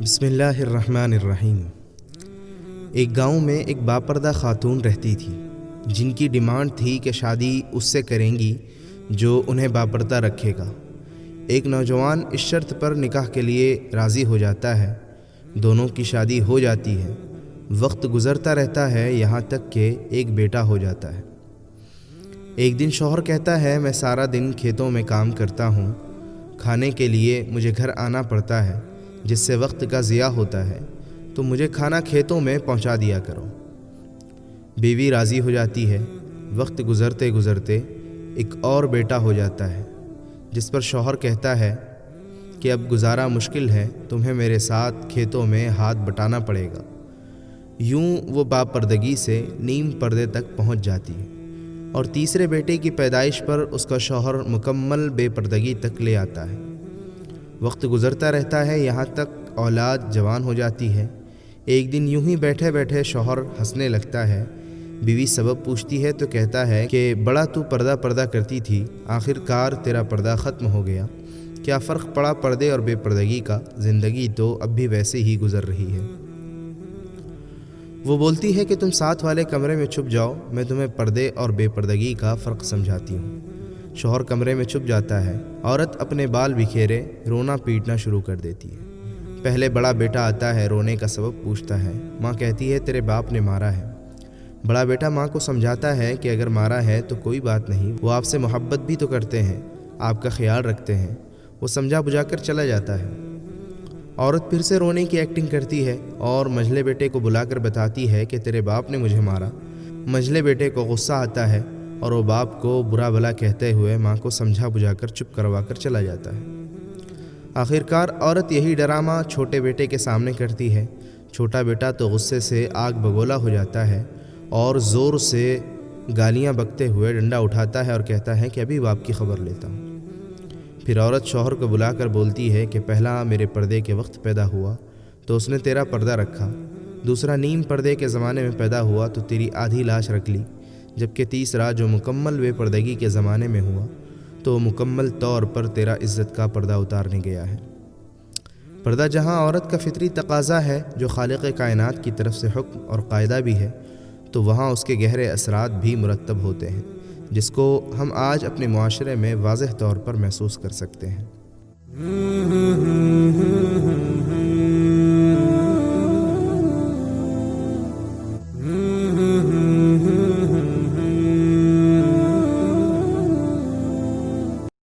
بسم اللہ الرحمن الرحیم۔ ایک گاؤں میں ایک باپردہ خاتون رہتی تھی جن کی ڈیمانڈ تھی کہ شادی اس سے کریں گی جو انہیں باپردہ رکھے گا۔ ایک نوجوان اس شرط پر نکاح کے لیے راضی ہو جاتا ہے، دونوں کی شادی ہو جاتی ہے۔ وقت گزرتا رہتا ہے یہاں تک کہ ایک بیٹا ہو جاتا ہے۔ ایک دن شوہر کہتا ہے، میں سارا دن کھیتوں میں کام کرتا ہوں، کھانے کے لیے مجھے گھر آنا پڑتا ہے جس سے وقت کا ضیاع ہوتا ہے، تو مجھے کھانا کھیتوں میں پہنچا دیا کرو۔ بیوی راضی ہو جاتی ہے۔ وقت گزرتے گزرتے ایک اور بیٹا ہو جاتا ہے جس پر شوہر کہتا ہے کہ اب گزارا مشکل ہے، تمہیں میرے ساتھ کھیتوں میں ہاتھ بٹانا پڑے گا۔ یوں وہ باپردگی سے نیم پردے تک پہنچ جاتی ہے اور تیسرے بیٹے کی پیدائش پر اس کا شوہر مکمل بے پردگی تک لے آتا ہے۔ وقت گزرتا رہتا ہے یہاں تک اولاد جوان ہو جاتی ہے۔ ایک دن یوں ہی بیٹھے بیٹھے شوہر ہنسنے لگتا ہے۔ بیوی سبب پوچھتی ہے تو کہتا ہے کہ بڑا تو پردہ کرتی تھی، آخر کار تیرا پردہ ختم ہو گیا۔ کیا فرق پڑا پردے اور بے پردگی کا؟ زندگی تو اب بھی ویسے ہی گزر رہی ہے۔ وہ بولتی ہے کہ تم ساتھ والے کمرے میں چھپ جاؤ، میں تمہیں پردے اور بے پردگی کا فرق سمجھاتی ہوں۔ شوہر کمرے میں چھپ جاتا ہے۔ عورت اپنے بال بکھیرے رونا پیٹنا شروع کر دیتی ہے۔ پہلے بڑا بیٹا آتا ہے، رونے کا سبب پوچھتا ہے۔ ماں کہتی ہے تیرے باپ نے مارا ہے۔ بڑا بیٹا ماں کو سمجھاتا ہے کہ اگر مارا ہے تو کوئی بات نہیں، وہ آپ سے محبت بھی تو کرتے ہیں، آپ کا خیال رکھتے ہیں۔ وہ سمجھا بجھا کر چلا جاتا ہے۔ عورت پھر سے رونے کی ایکٹنگ کرتی ہے اور منجھلے بیٹے کو بلا کر بتاتی ہے کہ تیرے باپ نے مجھے مارا۔ منجھلے بیٹے کو غصہ آتا ہے اور وہ باپ کو برا بھلا کہتے ہوئے ماں کو سمجھا بجھا کر چپ کروا کر چلا جاتا ہے۔ آخر کار عورت یہی ڈرامہ چھوٹے بیٹے کے سامنے کرتی ہے۔ چھوٹا بیٹا تو غصے سے آگ بگولا ہو جاتا ہے اور زور سے گالیاں بکتے ہوئے ڈنڈا اٹھاتا ہے اور کہتا ہے کہ ابھی باپ کی خبر لیتا ہوں۔ پھر عورت شوہر کو بلا کر بولتی ہے کہ پہلا میرے پردے کے وقت پیدا ہوا تو اس نے تیرا پردہ رکھا، دوسرا نیم پردے کے زمانے میں پیدا ہوا تو تیری آدھی لاش رکھ لی، جبکہ تیسرا جو مکمل بے پردگی کے زمانے میں ہوا تو مکمل طور پر تیرا عزت کا پردہ اتارنے گیا ہے۔ پردہ جہاں عورت کا فطری تقاضا ہے جو خالق کائنات کی طرف سے حکم اور قاعدہ بھی ہے، تو وہاں اس کے گہرے اثرات بھی مرتب ہوتے ہیں جس کو ہم آج اپنے معاشرے میں واضح طور پر محسوس کر سکتے ہیں۔